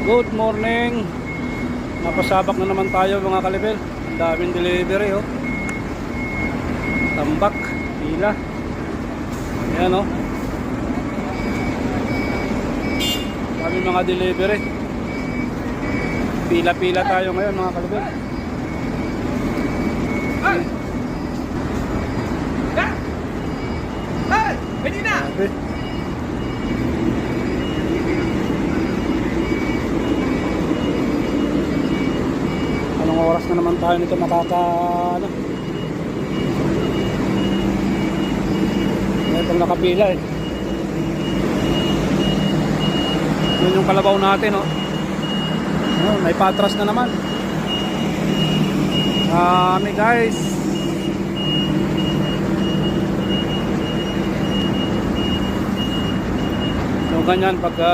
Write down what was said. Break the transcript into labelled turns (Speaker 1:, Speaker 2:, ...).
Speaker 1: Good morning. Napasabak na naman tayo mga kalibel. Ang daming delivery oh. Tambak, pila. Ayan oh. Daming mga delivery. Pila-pila tayo ngayon mga kalibel.
Speaker 2: Hey! Hey! Pwede na!
Speaker 1: Okay. Anong oras na naman tayo nito ano? Itong nakapila eh. Yun yung kalabaw natin oh. Oh, may patras na naman. Guys. So ganyan pagka